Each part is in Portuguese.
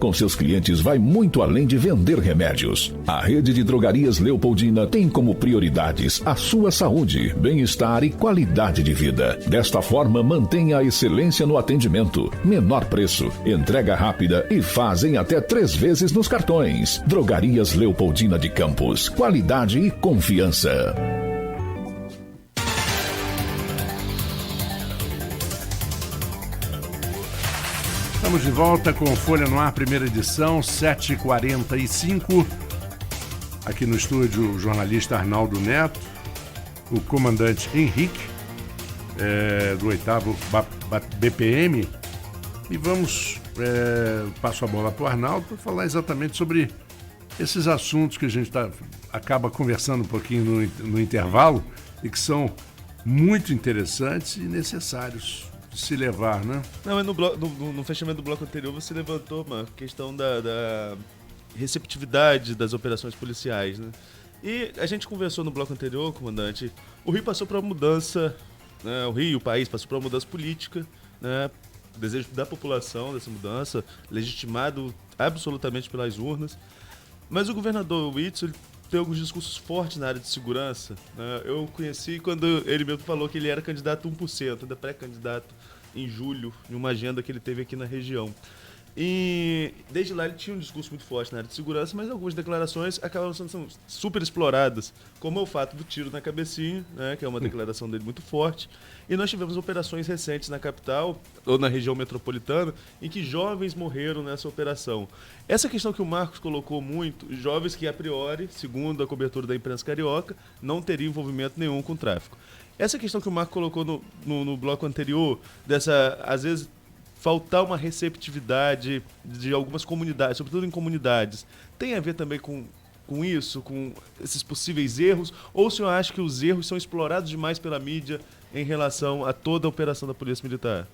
Com seus clientes vai muito além de vender remédios. A rede de drogarias Leopoldina tem como prioridades a sua saúde, bem-estar e qualidade de vida. Desta forma, mantenha a excelência no atendimento, menor preço, entrega rápida e fazem até 3 vezes nos cartões. Drogarias Leopoldina de Campos, qualidade e confiança. Estamos de volta com Folha no Ar, primeira edição, 7h45. Aqui no estúdio, o jornalista Arnaldo Neto, o comandante Henrique, do 8º BPM. E passo a bola para o Arnaldo para falar exatamente sobre esses assuntos que a gente acaba conversando um pouquinho no intervalo e que são muito interessantes e necessários se levar, né? Não, mas no fechamento do bloco anterior você levantou uma questão da receptividade das operações policiais, né? E a gente conversou no bloco anterior, comandante, o Rio passou por uma mudança, né? O país passou por uma mudança política, né? O desejo da população dessa mudança, legitimado absolutamente pelas urnas. Mas o governador Witzel tem alguns discursos fortes na área de segurança, né? Eu conheci quando ele mesmo falou que ele era candidato 1%, ainda pré-candidato em julho, em uma agenda que ele teve aqui na região. E desde lá ele tinha um discurso muito forte na área de segurança, mas algumas declarações acabam sendo super exploradas, como o fato do tiro na cabecinha, né, que é uma declaração dele muito forte. E nós tivemos operações recentes na capital, ou na região metropolitana, em que jovens morreram nessa operação. Essa questão que o Marcos colocou muito, jovens que a priori, segundo a cobertura da imprensa carioca, não teriam envolvimento nenhum com o tráfico. Essa questão que o Marcos colocou no bloco anterior, dessa, às vezes, faltar uma receptividade de algumas comunidades, sobretudo em comunidades, tem a ver também com isso, com esses possíveis erros? Ou o senhor acha que os erros são explorados demais pela mídia em relação a toda a operação da Polícia Militar?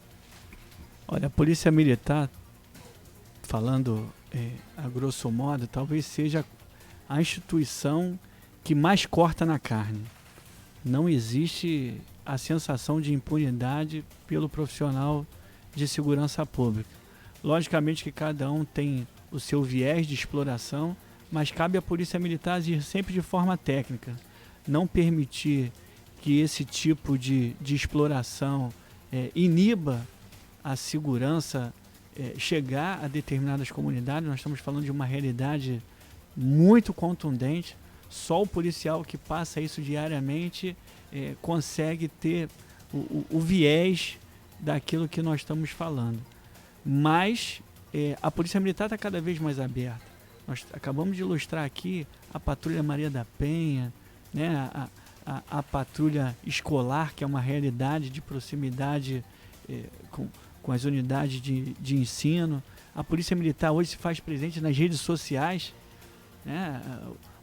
Olha, a Polícia Militar, falando a grosso modo, talvez seja a instituição que mais corta na carne. Não existe a sensação de impunidade pelo profissional de segurança pública. Logicamente que cada um tem o seu viés de exploração, mas cabe à Polícia Militar agir sempre de forma técnica, não permitir que esse tipo de exploração iniba a segurança chegar a determinadas comunidades. Nós estamos falando de uma realidade muito contundente. Só o policial que passa isso diariamente consegue ter o viés daquilo que nós estamos falando. Mas a Polícia Militar está cada vez mais aberta. Nós acabamos de ilustrar aqui a Patrulha Maria da Penha, né? a patrulha escolar, que é uma realidade de proximidade com as unidades de ensino. A Polícia Militar hoje se faz presente nas redes sociais, né?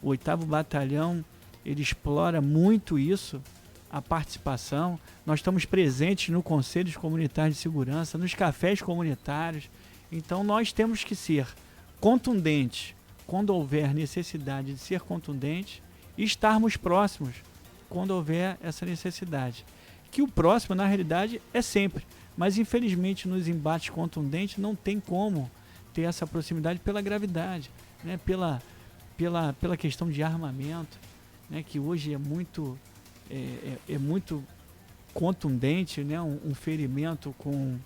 O 8º Batalhão, ele explora muito isso, a participação. Nós estamos presentes no Conselhos Comunitários de Segurança, nos cafés comunitários. Então nós temos que ser contundentes quando houver necessidade de ser contundentes e estarmos próximos quando houver essa necessidade. Que o próximo, na realidade, é sempre. Mas infelizmente nos embates contundentes não tem como ter essa proximidade pela gravidade, né? Pela questão de armamento, né? Que hoje é muito contundente, né? Um ferimento com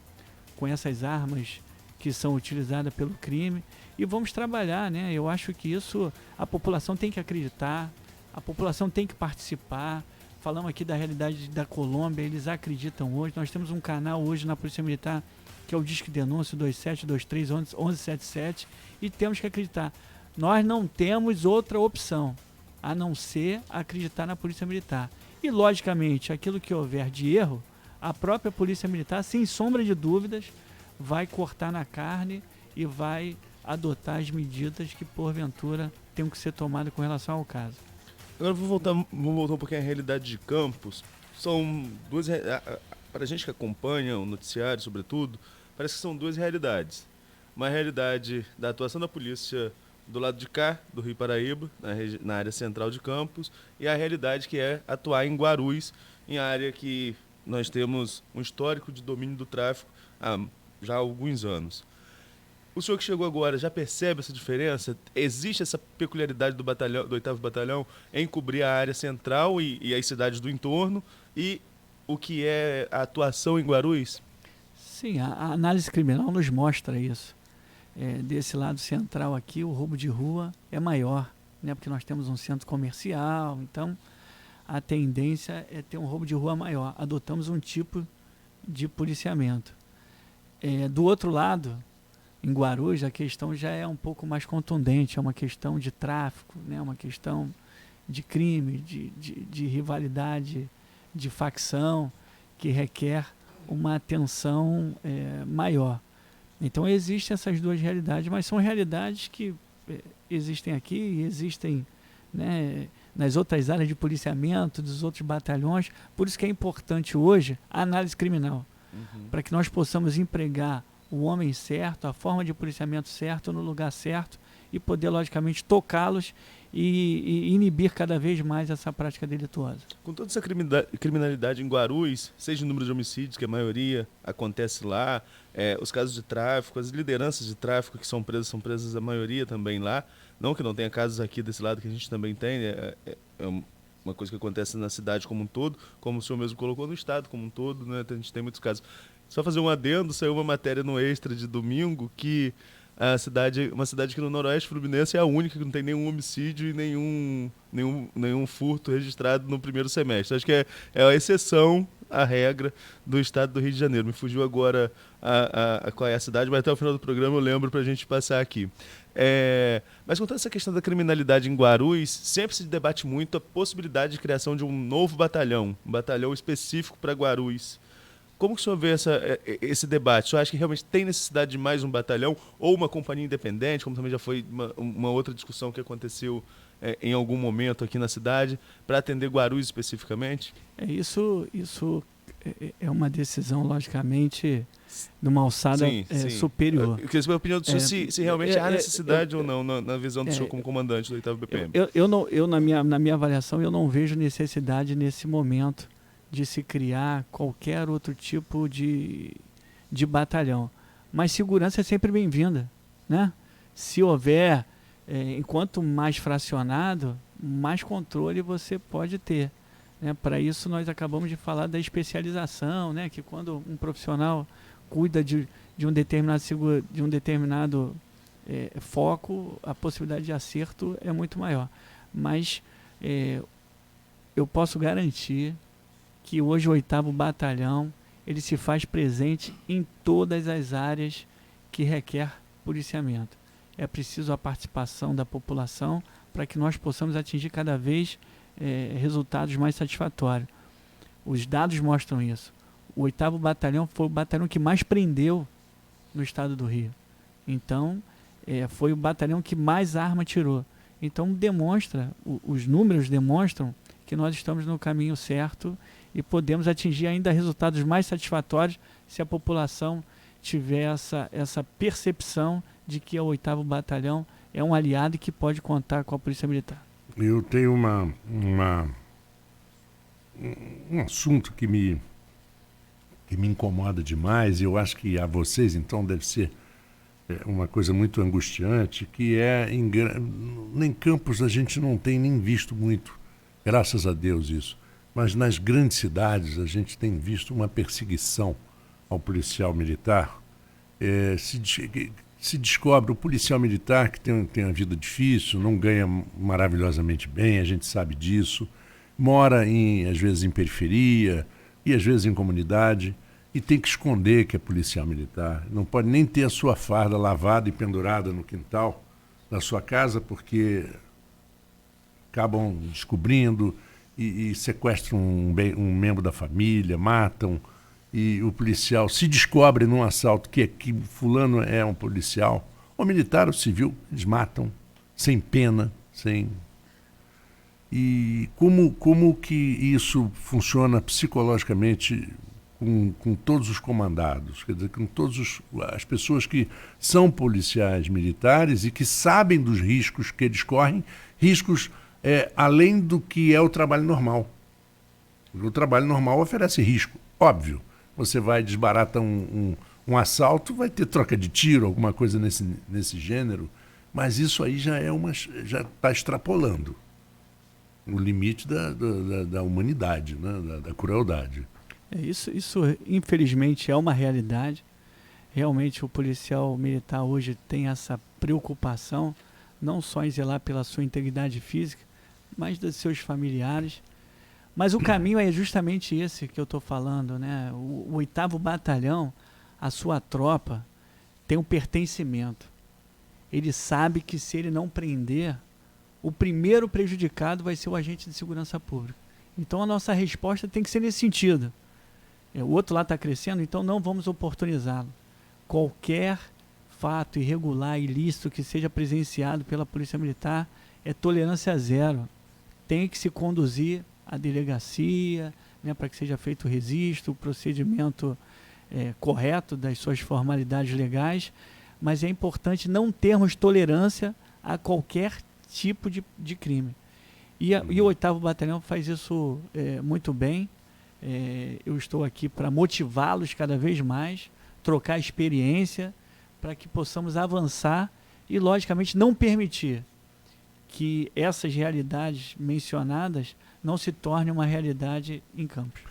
essas armas que são utilizadas pelo crime. E vamos trabalhar, né? Eu acho que isso a população tem que acreditar, a população tem que participar. Falamos aqui da realidade da Colômbia, eles acreditam hoje. Nós temos um canal hoje na Polícia Militar, que é o Disque Denúncia 2723-1177, e temos que acreditar. Nós não temos outra opção a não ser acreditar na Polícia Militar. E, logicamente, aquilo que houver de erro, a própria Polícia Militar, sem sombra de dúvidas, vai cortar na carne e vai adotar as medidas que, porventura, tenham que ser tomadas com relação ao caso. Agora vamos voltar um pouquinho à realidade de Campos. São duas... Para a gente que acompanha o noticiário, sobretudo, parece que são duas realidades. Uma realidade da atuação da polícia do lado de cá, do Rio Paraíba, na área central de Campos, e a realidade que é atuar em Guarulhos, em área que nós temos um histórico de domínio do tráfico há já alguns anos. O senhor que chegou agora já percebe essa diferença? Existe essa peculiaridade do 8º Batalhão em cobrir a área central e as cidades do entorno, e o que é a atuação em Guarulhos? Sim, a análise criminal nos mostra isso. Desse lado central aqui, o roubo de rua é maior, né? Porque nós temos um centro comercial, então a tendência é ter um roubo de rua maior. Adotamos um tipo de policiamento. Do outro lado, em Guarulhos, a questão já é um pouco mais contundente, é uma questão de tráfico, né? Uma questão de crime, de rivalidade, de facção, que requer uma atenção maior. Então existem essas duas realidades, mas são realidades que existem aqui e existem, né, nas outras áreas de policiamento, dos outros batalhões. Por isso que é importante hoje a análise criminal, para que nós possamos empregar o homem certo, a forma de policiamento certo, no lugar certo, e poder, logicamente, tocá-los e inibir cada vez mais essa prática delituosa. Com toda essa criminalidade em Guarulhos, seja o número de homicídios, que a maioria acontece lá, os casos de tráfico, as lideranças de tráfico que são presas a maioria também lá, não que não tenha casos aqui desse lado que a gente também tem, é uma coisa que acontece na cidade como um todo, como o senhor mesmo colocou, no estado como um todo, né? A gente tem muitos casos. Só fazer um adendo, saiu uma matéria no Extra de domingo que uma cidade que no Noroeste Fluminense é a única que não tem nenhum homicídio e nenhum furto registrado no primeiro semestre. Acho que é a exceção à regra do estado do Rio de Janeiro. Me fugiu agora qual é a cidade, mas até o final do programa eu lembro para a gente passar aqui. Mas com toda essa questão da criminalidade em Guarulhos, sempre se debate muito a possibilidade de criação de um novo batalhão, um batalhão específico para Guarulhos. Como que o senhor vê esse debate? O senhor acha que realmente tem necessidade de mais um batalhão ou uma companhia independente, como também já foi uma outra discussão que aconteceu em algum momento aqui na cidade, para atender Guarulhos especificamente? Isso é uma decisão, logicamente, de uma alçada superior. Eu queria saber a opinião do senhor se realmente há necessidade ou não, na visão do senhor como comandante do 8º BPM. Na minha avaliação, eu não vejo necessidade nesse momento de se criar qualquer outro tipo de batalhão. Mas segurança é sempre bem-vinda, né? Se houver, enquanto mais fracionado, mais controle você pode ter, né? Para isso nós acabamos de falar da especialização, né? Que quando um profissional cuida de um determinado foco, a possibilidade de acerto é muito maior. Mas eu posso garantir que hoje o 8º Batalhão ele se faz presente em todas as áreas que requer policiamento. É preciso a participação da população para que nós possamos atingir cada vez resultados mais satisfatórios. Os dados mostram isso. O 8º Batalhão foi o batalhão que mais prendeu no estado do Rio. Então, foi o batalhão que mais arma tirou. Então, os números demonstram que nós estamos no caminho certo e podemos atingir ainda resultados mais satisfatórios se a população tiver essa percepção de que o 8º Batalhão é um aliado e que pode contar com a Polícia Militar. Eu tenho um assunto que me incomoda demais, e eu acho que a vocês, então, deve ser uma coisa muito angustiante, que em Campos a gente não tem nem visto muito, graças a Deus isso, mas nas grandes cidades a gente tem visto uma perseguição ao policial militar. Se descobre o policial militar que tem uma vida difícil, não ganha maravilhosamente bem, a gente sabe disso, mora às vezes em periferia e às vezes em comunidade, e tem que esconder que é policial militar. Não pode nem ter a sua farda lavada e pendurada no quintal da sua casa, porque acabam descobrindo e sequestram um membro da família, matam, e o policial se descobre num assalto que fulano é um policial, ou militar ou civil, eles matam, sem pena, E como que isso funciona psicologicamente com todos os comandados, quer dizer, com todas as pessoas que são policiais militares e que sabem dos riscos que eles correm, riscos além do que é o trabalho normal. O trabalho normal oferece risco, óbvio. Você vai desbarata um um assalto, vai ter troca de tiro, alguma coisa nesse gênero, mas isso aí já está extrapolando o limite da humanidade, né? da crueldade. Isso, infelizmente, é uma realidade. Realmente, o policial militar hoje tem essa preocupação, não só em zelar pela sua integridade física, mas dos seus familiares. Mas o caminho é justamente esse que eu estou falando, né? O 8º Batalhão, a sua tropa, tem um pertencimento. Ele sabe que se ele não prender, o primeiro prejudicado vai ser o agente de segurança pública. Então a nossa resposta tem que ser nesse sentido. O outro lá está crescendo, então não vamos oportunizá-lo. Qualquer fato irregular, ilícito que seja presenciado pela Polícia Militar é tolerância zero. Tem que se conduzir à delegacia, né, para que seja feito o registro, o procedimento correto das suas formalidades legais, mas é importante não termos tolerância a qualquer tipo de crime. E o 8º Batalhão faz isso muito bem. Eu estou aqui para motivá-los cada vez mais, trocar experiência, para que possamos avançar e, logicamente, não permitir que essas realidades mencionadas não se tornem uma realidade em Campos.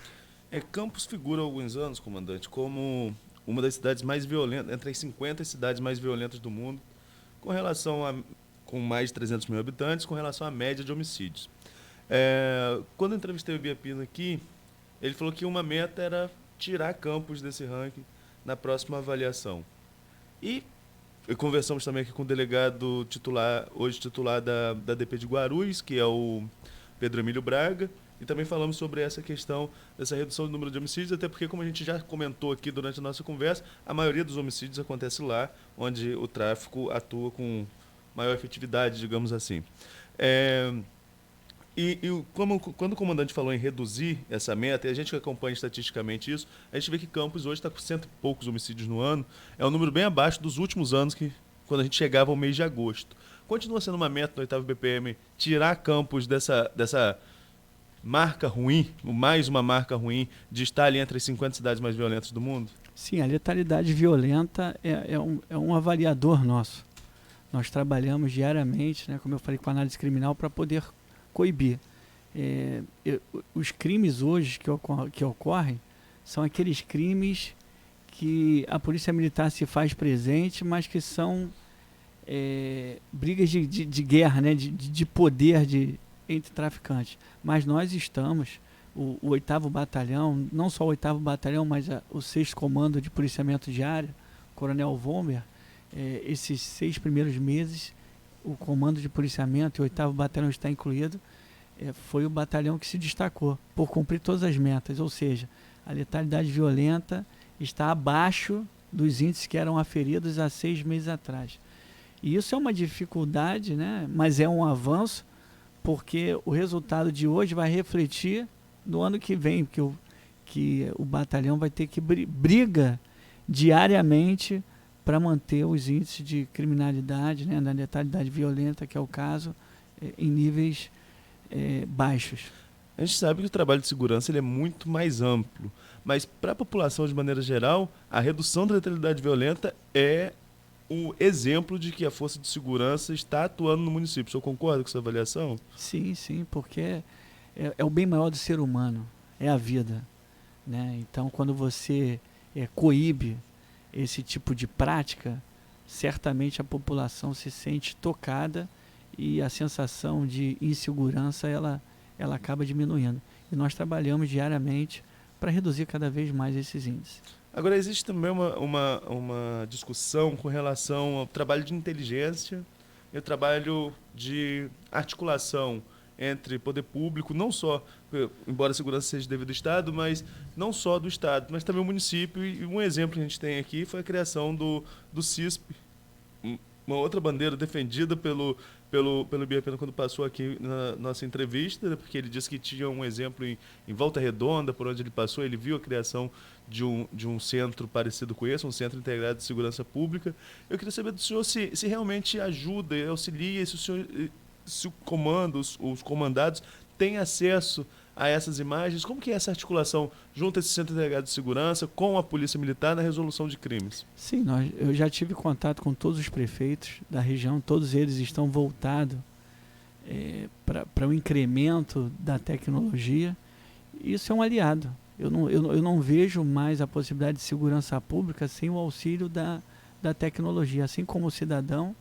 Campos figura há alguns anos, comandante, como uma das cidades mais violentas, entre as 50 cidades mais violentas do mundo, com mais de 300 mil habitantes, com relação à média de homicídios. Quando eu entrevistei o Biapino aqui, ele falou que uma meta era tirar Campos desse ranking na próxima avaliação. E conversamos também aqui com o delegado titular, hoje titular da DP de Guarulhos, que é o Pedro Emílio Braga, e também falamos sobre essa questão dessa redução do número de homicídios, até porque, como a gente já comentou aqui durante a nossa conversa, a maioria dos homicídios acontece lá, onde o tráfico atua com maior efetividade, digamos assim. Quando o comandante falou em reduzir essa meta, e a gente que acompanha estatisticamente isso, a gente vê que Campos hoje está com 100 e poucos homicídios no ano. É um número bem abaixo dos últimos anos, quando a gente chegava ao mês de agosto. Continua sendo uma meta no 8º BPM tirar Campos dessa marca ruim, mais uma marca ruim, de estar ali entre as 50 cidades mais violentas do mundo? Sim, a letalidade violenta é um avaliador nosso. Nós trabalhamos diariamente, né, como eu falei, com análise criminal para poder coibir. Os crimes hoje que ocorrem são aqueles crimes que a Polícia Militar se faz presente, mas que são brigas de guerra, né, de poder entre traficantes. Mas nós estamos, o 8º Batalhão, não só o 8º Batalhão, mas o 6º Comando de Policiamento de Área, Coronel Vomer, esses 6 primeiros meses, o Comando de Policiamento e o 8º Batalhão está incluído, foi o batalhão que se destacou por cumprir todas as metas, ou seja, a letalidade violenta está abaixo dos índices que eram aferidos há 6 meses atrás. E isso é uma dificuldade, né? Mas é um avanço, porque o resultado de hoje vai refletir no ano que vem, que o batalhão vai ter que briga diariamente para manter os índices de criminalidade, né, da letalidade violenta, que é o caso, em níveis baixos. A gente sabe que o trabalho de segurança ele é muito mais amplo, mas para a população de maneira geral, a redução da letalidade violenta é o exemplo de que a força de segurança está atuando no município. O senhor concorda com essa avaliação? Sim, porque é o bem maior do ser humano, é a vida, né? Então, quando você coíbe esse tipo de prática, certamente a população se sente tocada e a sensação de insegurança ela acaba diminuindo. E nós trabalhamos diariamente para reduzir cada vez mais esses índices. Agora, existe também uma discussão com relação ao trabalho de inteligência e o trabalho de articulação entre poder público, não só, embora a segurança seja devido ao Estado, mas não só do Estado, mas também o município. E um exemplo que a gente tem aqui foi a criação do CISP, uma outra bandeira defendida pelo Biapino quando passou aqui na nossa entrevista, porque ele disse que tinha um exemplo em Volta Redonda, por onde ele passou, ele viu a criação de um centro parecido com esse, um centro integrado de segurança pública. Eu queria saber do senhor se realmente ajuda, auxilia, se o comando, os comandados têm acesso a essas imagens? Como que é essa articulação junto a esse Centro Integrado de Segurança com a Polícia Militar na resolução de crimes? Sim, eu já tive contato com todos os prefeitos da região, todos eles estão voltados para o incremento da tecnologia. Isso é um aliado. Eu não vejo mais a possibilidade de segurança pública sem o auxílio da tecnologia. Assim como o cidadão,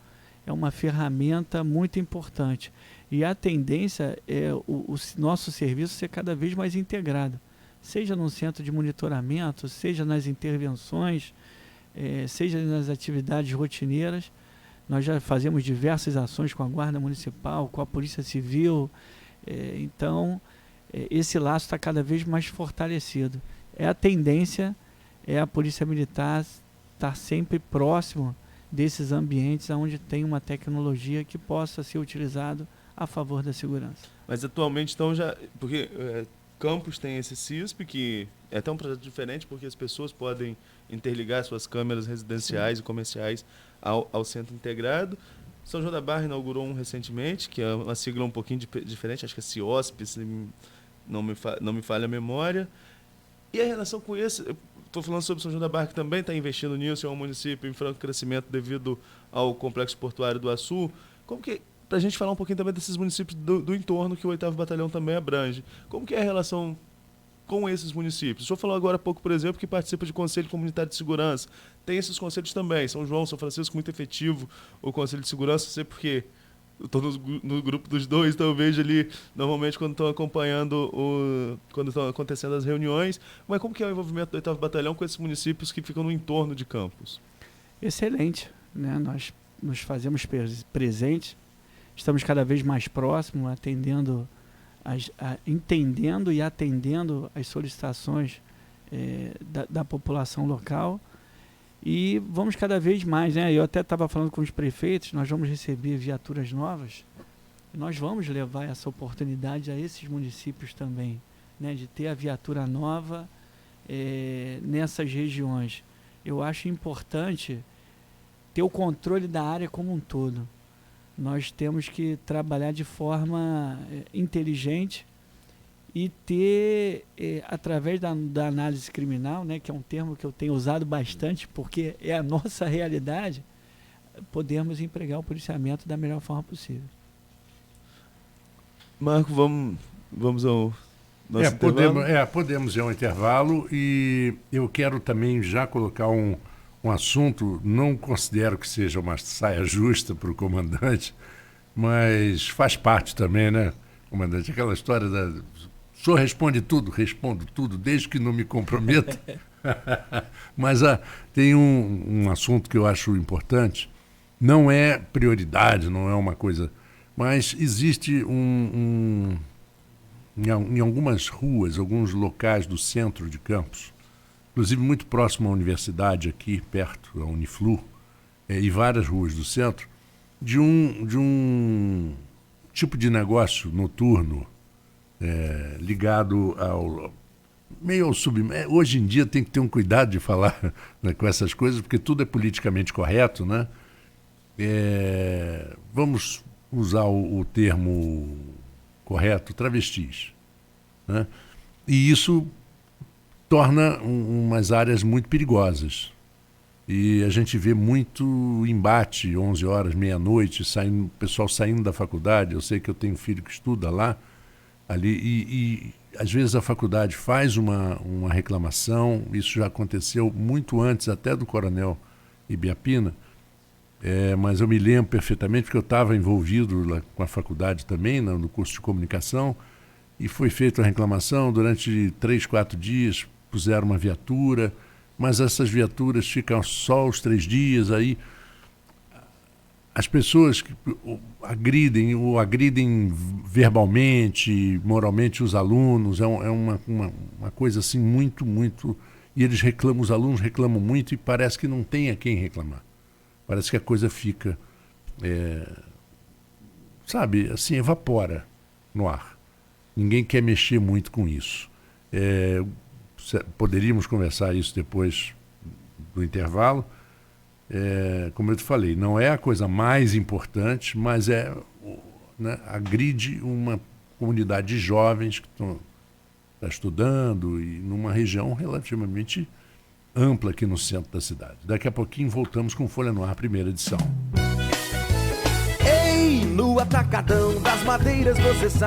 é uma ferramenta muito importante. E a tendência é o nosso serviço ser cada vez mais integrado, seja no centro de monitoramento, seja nas intervenções, seja nas atividades rotineiras. Nós já fazemos diversas ações com a Guarda Municipal, com a Polícia Civil. Então, esse laço está cada vez mais fortalecido. A tendência é a Polícia Militar estar sempre próximo desses ambientes onde tem uma tecnologia que possa ser utilizada a favor da segurança. Mas atualmente, então, porque Campos tem esse CISP, que é até um projeto diferente, porque as pessoas podem interligar suas câmeras residenciais e comerciais ao Centro Integrado. São João da Barra inaugurou um recentemente, que é uma sigla um pouquinho diferente, acho que é CIOSP, se não me falha a memória. E a relação com esse... Estou falando sobre São João da Barra, que também está investindo nisso, é um município em franco crescimento devido ao Complexo Portuário do Açu. Como que, para a gente falar um pouquinho também desses municípios do entorno que o 8º Batalhão também abrange, como que é a relação com esses municípios? O senhor falou agora há pouco, por exemplo, que participa de Conselho Comunitário de Segurança. Tem esses conselhos também, São João, São Francisco, muito efetivo o Conselho de Segurança, não sei por quê. Eu estou no grupo dos dois, então eu vejo ali, normalmente, quando estão acompanhando, quando estão acontecendo as reuniões. Mas como que é o envolvimento do 8º Batalhão com esses municípios que ficam no entorno de Campos? Excelente, né? Nós nos fazemos presentes, estamos cada vez mais próximos, entendendo e atendendo as solicitações da população local. E vamos cada vez mais, né? Eu até estava falando com os prefeitos, nós vamos receber viaturas novas, e nós vamos levar essa oportunidade a esses municípios também, né? De ter a viatura nova nessas regiões. Eu acho importante ter o controle da área como um todo. Nós temos que trabalhar de forma inteligente e ter, através da análise criminal, né, que é um termo que eu tenho usado bastante, porque é a nossa realidade, podermos empregar o policiamento da melhor forma possível. Marco, vamos ao nosso intervalo? Podemos ir ao intervalo, e eu quero também já colocar um assunto, não considero que seja uma saia justa para o comandante, mas faz parte também, né, comandante? Aquela história o senhor responde tudo, respondo tudo, desde que não me comprometa. Mas tem um assunto que eu acho importante, não é prioridade, não é uma coisa, mas existe em algumas ruas, alguns locais do centro de Campos, inclusive muito próximo à universidade aqui, perto, a Uniflu, e várias ruas do centro, de um tipo de negócio noturno, ligado meio ao submundo. Hoje em dia tem que ter um cuidado de falar, né, com essas coisas, porque tudo é politicamente correto, né? Vamos usar o termo correto, travestis, né? E isso torna umas áreas muito perigosas. E a gente vê muito embate, 11 horas, meia-noite, o pessoal saindo da faculdade. Eu sei que eu tenho um filho que estuda lá, ali, e às vezes a faculdade faz uma reclamação. Isso já aconteceu muito antes até do Coronel Ibiapina, mas eu me lembro perfeitamente, porque eu estava envolvido lá com a faculdade também, no curso de comunicação, e foi feita a reclamação. Durante 3, 4 dias puseram uma viatura, mas essas viaturas ficam só os 3 dias, aí as pessoas que agridem verbalmente, moralmente os alunos. É uma coisa assim muito, muito... E eles reclamam, os alunos reclamam muito, e parece que não tem a quem reclamar. Parece que a coisa fica, sabe, assim, evapora no ar. Ninguém quer mexer muito com isso. Poderíamos conversar isso depois do intervalo. Como eu te falei, não é a coisa mais importante, mas né, agride uma comunidade de jovens que está estudando e numa região relativamente ampla aqui no centro da cidade. Daqui a pouquinho voltamos com Folha no Ar, primeira edição. Ei, no Atacadão das Madeiras você sabe.